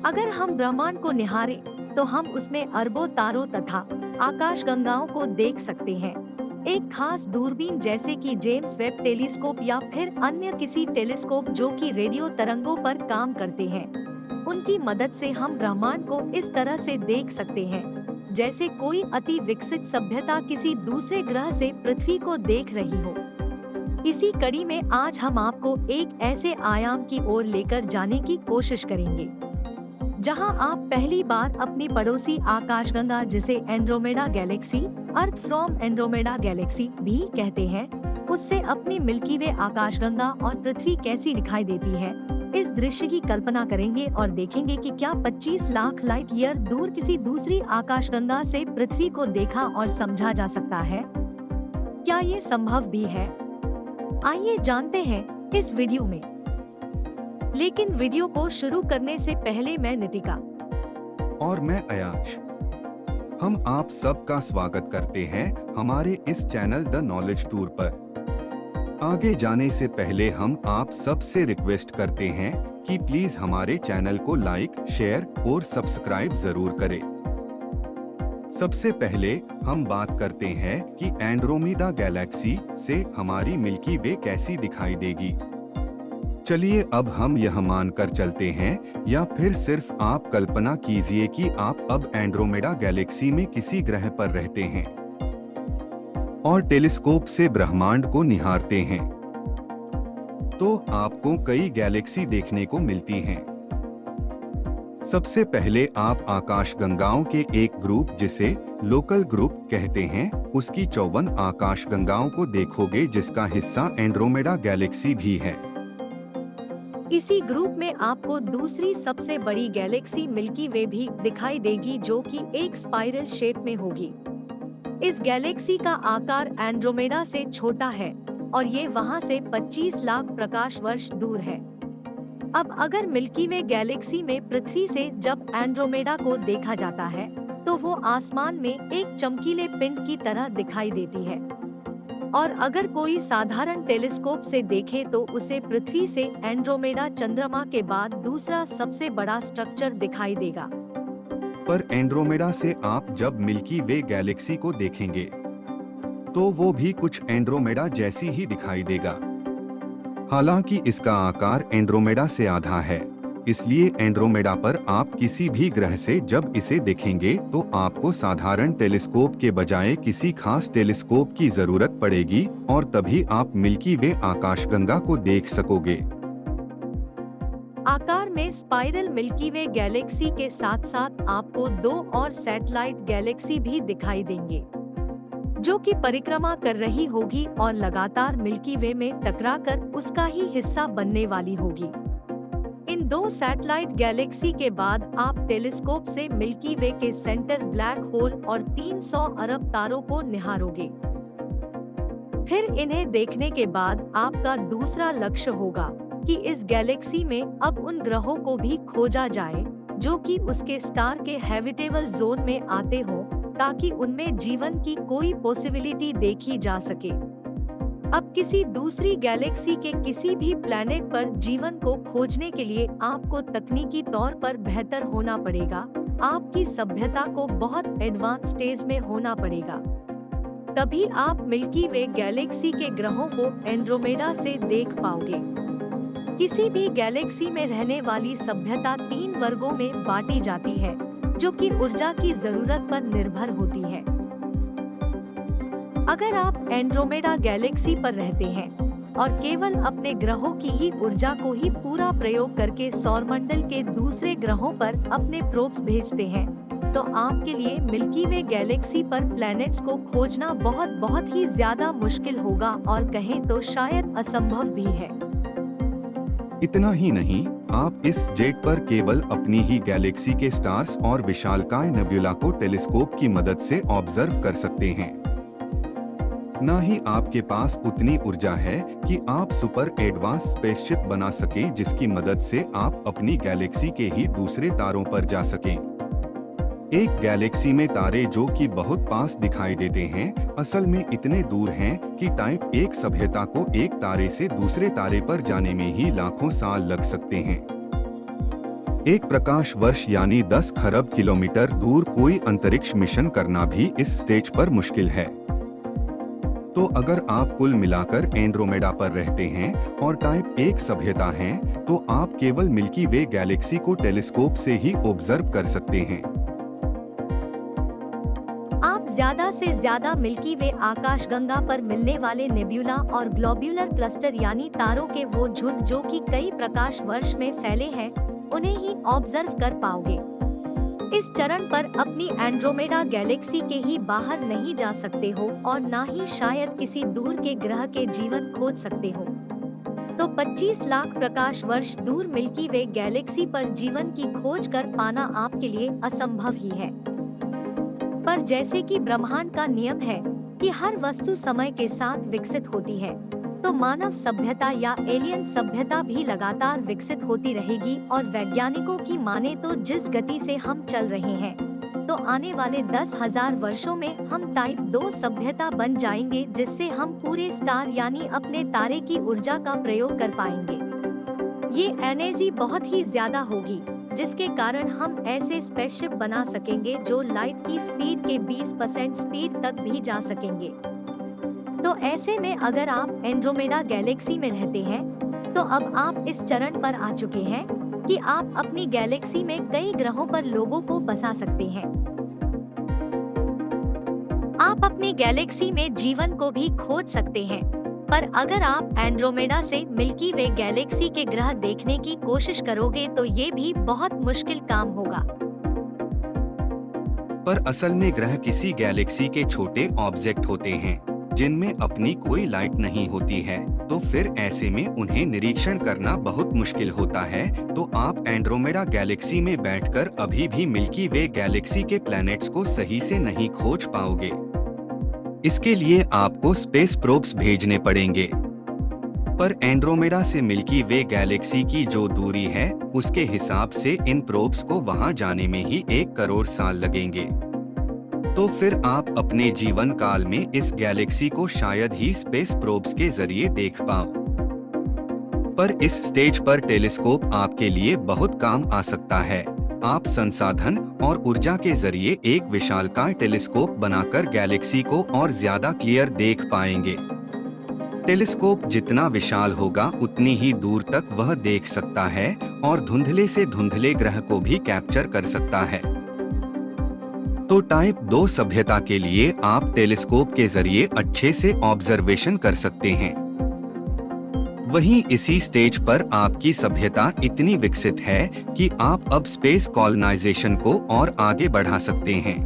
अगर हम ब्रह्मांड को निहारें, तो हम उसमें अरबों तारों तथा आकाशगंगाओं को देख सकते हैं। एक खास दूरबीन जैसे कि जेम्स वेब टेलीस्कोप या फिर अन्य किसी टेलीस्कोप जो कि रेडियो तरंगों पर काम करते हैं, उनकी मदद से हम ब्रह्मांड को इस तरह से देख सकते हैं जैसे कोई अति विकसित सभ्यता किसी दूसरे ग्रह से पृथ्वी को देख रही हो। इसी कड़ी में आज हम आपको एक ऐसे आयाम की ओर लेकर जाने की कोशिश करेंगे जहां आप पहली बार अपनी पड़ोसी आकाशगंगा, जिसे Andromeda Galaxy, earth from Andromeda Galaxy भी कहते हैं, उससे अपनी मिल्की वे आकाशगंगा और पृथ्वी कैसी दिखाई देती है, इस दृश्य की कल्पना करेंगे और देखेंगे कि क्या 25 लाख लाइट ईयर दूर किसी दूसरी आकाशगंगा से पृथ्वी को देखा और समझा जा सकता है। क्या ये संभव भी है? आइए जानते हैं इस वीडियो में। लेकिन वीडियो को शुरू करने से पहले मैं नितिका और मैं अयाश, हम आप सबका स्वागत करते हैं हमारे इस चैनल द नॉलेज टूर पर। आगे जाने से पहले हम आप सबसे रिक्वेस्ट करते हैं कि प्लीज हमारे चैनल को लाइक, शेयर और सब्सक्राइब जरूर करें। सबसे पहले हम बात करते हैं कि एंड्रोमेडा गैलेक्सी से हमारी मिल्की वे कैसी दिखाई देगी। चलिए अब हम यह मानकर चलते हैं या फिर सिर्फ आप कल्पना कीजिए कि आप अब एंड्रोमेडा गैलेक्सी में किसी ग्रह पर रहते हैं और टेलीस्कोप से ब्रह्मांड को निहारते हैं, तो आपको कई गैलेक्सी देखने को मिलती हैं। सबसे पहले आप आकाशगंगाओं के एक ग्रुप, जिसे लोकल ग्रुप कहते हैं, उसकी 54 आकाशगंगाओं को देखोगे, जिसका हिस्सा एंड्रोमेडा गैलेक्सी भी है। इसी ग्रुप में आपको दूसरी सबसे बड़ी गैलेक्सी मिल्की वे भी दिखाई देगी, जो कि एक स्पाइरल शेप में होगी। इस गैलेक्सी का आकार एंड्रोमेडा से छोटा है और ये वहां से 25 लाख प्रकाश वर्ष दूर है। अब अगर मिल्की वे गैलेक्सी में पृथ्वी से जब एंड्रोमेडा को देखा जाता है, तो वो आसमान में एक चमकीले पिंड की तरह दिखाई देती है, और अगर कोई साधारण टेलीस्कोप से देखे तो उसे पृथ्वी से एंड्रोमेडा चंद्रमा के बाद दूसरा सबसे बड़ा स्ट्रक्चर दिखाई देगा। पर एंड्रोमेडा से आप जब मिल्की वे गैलेक्सी को देखेंगे तो वो भी कुछ एंड्रोमेडा जैसी ही दिखाई देगा। हालांकि इसका आकार एंड्रोमेडा से आधा है, इसलिए एंड्रोमेडा पर आप किसी भी ग्रह से जब इसे देखेंगे तो आपको साधारण टेलीस्कोप के बजाय किसी खास टेलीस्कोप की जरूरत पड़ेगी, और तभी आप मिल्की वे आकाशगंगा को देख सकोगे। आकार में स्पाइरल मिल्की वे गैलेक्सी के साथ साथ आपको 2 और सैटेलाइट गैलेक्सी भी दिखाई देंगे, जो कि परिक्रमा कर रही होगी और लगातार मिल्की वे में टकराकर उसका ही हिस्सा बनने वाली होगी। इन 2 सैटेलाइट गैलेक्सी के बाद आप टेलीस्कोप से मिल्की वे के सेंटर ब्लैक होल और 300 अरब तारों को निहारोगे। फिर इन्हें देखने के बाद आपका दूसरा लक्ष्य होगा कि इस गैलेक्सी में अब उन ग्रहों को भी खोजा जाए जो कि उसके स्टार के हैबिटेबल जोन में आते हो, ताकि उनमें जीवन की कोई पॉसिबिलिटी देखी जा सके। अब किसी दूसरी गैलेक्सी के किसी भी प्लैनेट पर जीवन को खोजने के लिए आपको तकनीकी तौर पर बेहतर होना पड़ेगा। आपकी सभ्यता को बहुत एडवांस स्टेज में होना पड़ेगा, तभी आप मिल्की वे गैलेक्सी के ग्रहों को एंड्रोमेडा से देख पाओगे। किसी भी गैलेक्सी में रहने वाली सभ्यता 3 वर्गों में बांटी जाती है, जो कि ऊर्जा की जरूरत पर निर्भर होती है। अगर आप एंड्रोमेडा गैलेक्सी पर रहते हैं और केवल अपने ग्रहों की ही ऊर्जा को ही पूरा प्रयोग करके सौरमंडल के दूसरे ग्रहों पर अपने प्रोब्स भेजते हैं, तो आपके लिए मिल्की वे गैलेक्सी पर प्लैनेट्स को खोजना बहुत ही ज्यादा मुश्किल होगा, और कहें तो शायद असंभव भी है। इतना ही नहीं, आप इस जेट पर केवल अपनी ही गैलेक्सी के स्टार्स और विशालकाय नेबुला को टेलीस्कोप की मदद से ऑब्जर्व कर सकते हैं। न ही आपके पास उतनी ऊर्जा है कि आप सुपर एडवांस स्पेसशिप बना सकें, जिसकी मदद से आप अपनी गैलेक्सी के ही दूसरे तारों पर जा सकें। एक गैलेक्सी में तारे जो कि बहुत पास दिखाई देते हैं, असल में इतने दूर हैं कि टाइप 1 सभ्यता को एक तारे से दूसरे तारे पर जाने में ही लाखों साल लग सकते हैं। एक प्रकाश वर्ष यानी 10 खरब किलोमीटर दूर कोई अंतरिक्ष मिशन करना भी इस स्टेज पर मुश्किल है। तो अगर आप कुल मिलाकर एंड्रोमेडा पर रहते हैं और टाइप 1 सभ्यता हैं, तो आप केवल मिल्की वे गैलेक्सी को टेलीस्कोप से ही ऑब्जर्व कर सकते हैं। आप ज्यादा से ज्यादा मिल्की वे आकाशगंगा पर मिलने वाले नेब्यूला और ग्लोब्यूलर क्लस्टर यानी तारों के वो झुंड जो कि कई प्रकाश वर्ष में फैले हैं, उन्हें ही ऑब्जर्व कर पाओगे। इस चरण पर अपनी एंड्रोमेडा गैलेक्सी के ही बाहर नहीं जा सकते हो और ना ही शायद किसी दूर के ग्रह के जीवन खोज सकते हो। तो 25 लाख प्रकाश वर्ष दूर मिल्की वे गैलेक्सी पर जीवन की खोज कर पाना आपके लिए असंभव ही है। पर जैसे कि ब्रह्मांड का नियम है कि हर वस्तु समय के साथ विकसित होती है, तो मानव सभ्यता या एलियन सभ्यता भी लगातार विकसित होती रहेगी और वैज्ञानिकों की माने तो जिस गति से हम चल रहे हैं, तो आने वाले 10,000 वर्षों में हम टाइप 2 सभ्यता बन जाएंगे, जिससे हम पूरे स्टार यानी अपने तारे की ऊर्जा का प्रयोग कर पाएंगे। ये एनर्जी बहुत ही ज्यादा होगी, जिसके कारण हम ऐसे स्पेसशिप बना सकेंगे जो लाइट की स्पीड के 20% स्पीड तक भी जा सकेंगे। तो ऐसे में अगर आप एंड्रोमेडा गैलेक्सी में रहते हैं, तो अब आप इस चरण पर आ चुके हैं कि आप अपनी गैलेक्सी में कई ग्रहों पर लोगों को बसा सकते हैं। आप अपनी गैलेक्सी में जीवन को भी खोज सकते हैं। पर अगर आप एंड्रोमेडा से मिल्की वे गैलेक्सी के ग्रह देखने की कोशिश करोगे तो ये भी बहुत मुश्किल काम होगा। पर असल में ग्रह किसी गैलेक्सी के छोटे ऑब्जेक्ट होते हैं जिनमें अपनी कोई लाइट नहीं होती है, तो फिर ऐसे में उन्हें निरीक्षण करना बहुत मुश्किल होता है। तो आप एंड्रोमेडा गैलेक्सी में बैठकर अभी भी मिल्की वे गैलेक्सी के प्लैनेट्स को सही से नहीं खोज पाओगे। इसके लिए आपको स्पेस प्रोब्स भेजने पड़ेंगे। पर एंड्रोमेडा से मिल्की वे गैलेक्सी की जो दूरी है, उसके हिसाब से इन प्रोब्स को वहां जाने में ही 1 करोड़ साल लगेंगे। तो फिर आप अपने जीवन काल में इस गैलेक्सी को शायद ही स्पेस प्रोब्स के जरिए देख पाओ। पर इस स्टेज पर टेलीस्कोप आपके लिए बहुत काम आ सकता है। आप संसाधन और ऊर्जा के जरिए एक विशालकाय टेलीस्कोप बनाकर गैलेक्सी को और ज्यादा क्लियर देख पाएंगे। टेलीस्कोप जितना विशाल होगा उतनी ही दूर तक वह देख सकता है और धुंधले से धुंधले ग्रह को भी कैप्चर कर सकता है। तो टाइप 2 सभ्यता के लिए आप टेलीस्कोप के जरिए अच्छे से ऑब्जर्वेशन कर सकते हैं। वहीं इसी स्टेज पर आपकी सभ्यता इतनी विकसित है कि आप अब स्पेस कॉलोनाइजेशन को और आगे बढ़ा सकते हैं।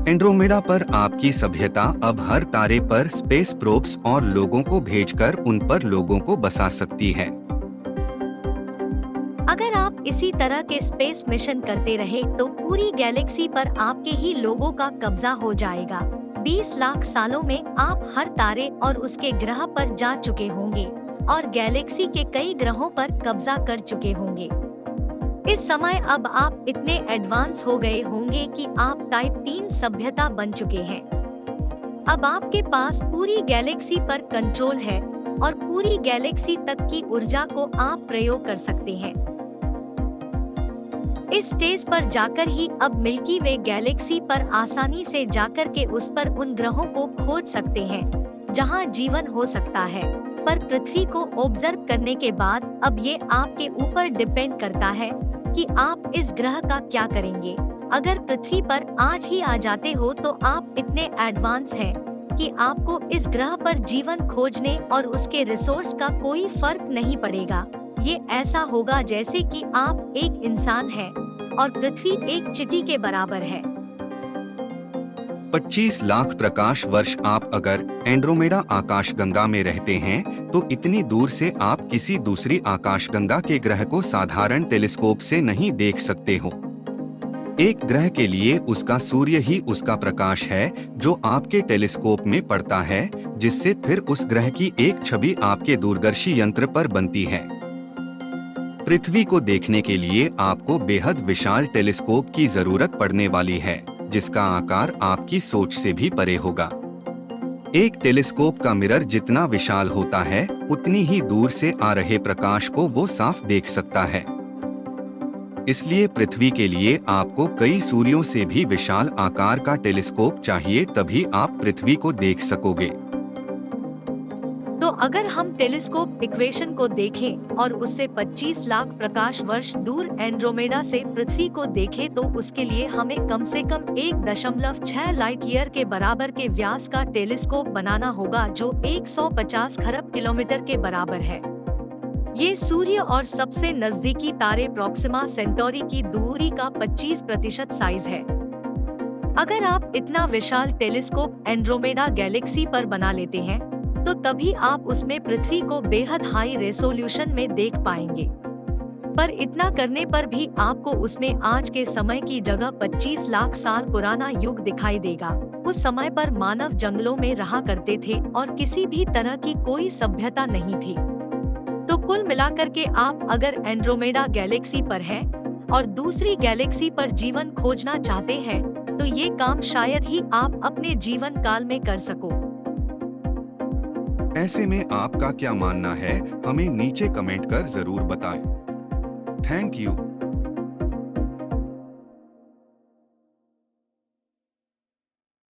एंड्रोमेडा पर आपकी सभ्यता अब हर तारे पर स्पेस प्रोब्स और लोगों को भेजकर उन पर लोगों को बसा सकती है। अगर आप इसी तरह के स्पेस मिशन करते रहे तो पूरी गैलेक्सी पर आपके ही लोगों का कब्जा हो जाएगा। 20 लाख सालों में आप हर तारे और उसके ग्रह पर जा चुके होंगे और गैलेक्सी के कई ग्रहों पर कब्जा कर चुके होंगे। इस समय अब आप इतने एडवांस हो गए होंगे कि आप टाइप 3 सभ्यता बन चुके हैं। अब आपके पास पूरी गैलेक्सी पर कंट्रोल है और पूरी गैलेक्सी तक की ऊर्जा को आप प्रयोग कर सकते हैं। इस स्टेज पर जाकर ही अब मिल्की वे गैलेक्सी पर आसानी से जाकर के उस पर उन ग्रहों को खोज सकते हैं जहां जीवन हो सकता है। पर पृथ्वी को ऑब्जर्व करने के बाद अब ये आपके ऊपर डिपेंड करता है कि आप इस ग्रह का क्या करेंगे। अगर पृथ्वी पर आज ही आ जाते हो तो आप इतने एडवांस हैं कि आपको इस ग्रह पर जीवन खोजने और उसके रिसोर्स का कोई फर्क नहीं पड़ेगा। ये ऐसा होगा जैसे कि आप एक इंसान हैं और पृथ्वी एक चींटी के बराबर है। 25 लाख प्रकाश वर्ष आप अगर एंड्रोमेडा आकाशगंगा में रहते हैं, तो इतनी दूर से आप किसी दूसरी आकाशगंगा के ग्रह को साधारण टेलीस्कोप से नहीं देख सकते हो। एक ग्रह के लिए उसका सूर्य ही उसका प्रकाश है जो आपके टेलीस्कोप में पड़ता है, जिससे फिर उस ग्रह की एक छवि आपके दूरदर्शी यंत्र पर बनती है। पृथ्वी को देखने के लिए आपको बेहद विशाल टेलीस्कोप की जरूरत पड़ने वाली है, जिसका आकार आपकी सोच से भी परे होगा। एक टेलीस्कोप का मिरर जितना विशाल होता है, उतनी ही दूर से आ रहे प्रकाश को वो साफ देख सकता है। इसलिए पृथ्वी के लिए आपको कई सूर्यों से भी विशाल आकार का टेलीस्कोप चाहिए, तभी आप पृथ्वी को देख सकोगे। तो अगर हम टेलीस्कोप इक्वेशन को देखें और उससे 25 लाख प्रकाश वर्ष दूर एंड्रोमेडा से पृथ्वी को देखें, तो उसके लिए हमें कम से कम 1.6 लाइट ईयर के बराबर के व्यास का टेलीस्कोप बनाना होगा, जो 150 खरब किलोमीटर के बराबर है। ये सूर्य और सबसे नजदीकी तारे प्रोक्सिमा सेंटोरी की दूरी का 25% साइज है। अगर आप इतना विशाल टेलीस्कोप एंड्रोमेडा गैलेक्सी पर बना लेते हैं, तो तभी आप उसमें पृथ्वी को बेहद हाई रेसोल्यूशन में देख पाएंगे। पर इतना करने पर भी आपको उसमें आज के समय की जगह 25 लाख साल पुराना युग दिखाई देगा। उस समय पर मानव जंगलों में रहा करते थे और किसी भी तरह की कोई सभ्यता नहीं थी। तो कुल मिलाकर के आप अगर एंड्रोमेडा गैलेक्सी पर हैं और दूसरी गैलेक्सी पर जीवन खोजना चाहते हैं, तो ये काम शायद ही आप अपने जीवन काल में कर सको। ऐसे में आपका क्या मानना है, हमें नीचे कमेंट कर जरूर बताएं। Thank you.